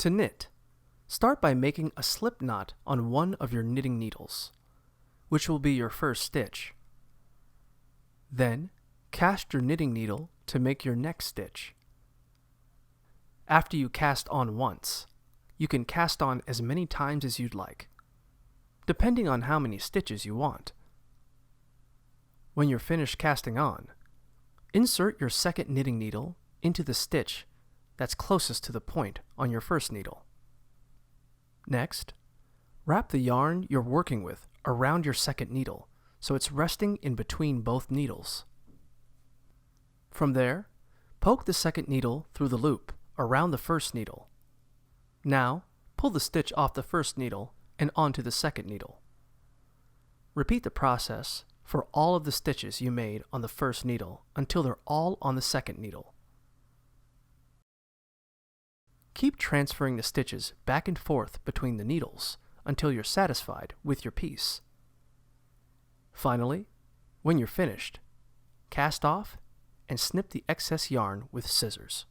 To knit, start by making a slip knot on one of your knitting needles, which will be your first stitch. Then, cast your knitting needle to make your next stitch. After you cast on once, you can cast on as many times as you'd like, depending on how many stitches you want. When you're finished casting on, insert your second knitting needle into the stitch that's closest to the point on your first needle. Next, wrap the yarn you're working with around your second needle so it's resting in between both needles. From there, poke the second needle through the loop around the first needle. Now, pull the stitch off the first needle and onto the second needle. Repeat the process for all of the stitches you made on the first needle until they're all on the second needle. Keep transferring the stitches back and forth between the needles until you're satisfied with your piece. Finally, when you're finished, cast off and snip the excess yarn with scissors.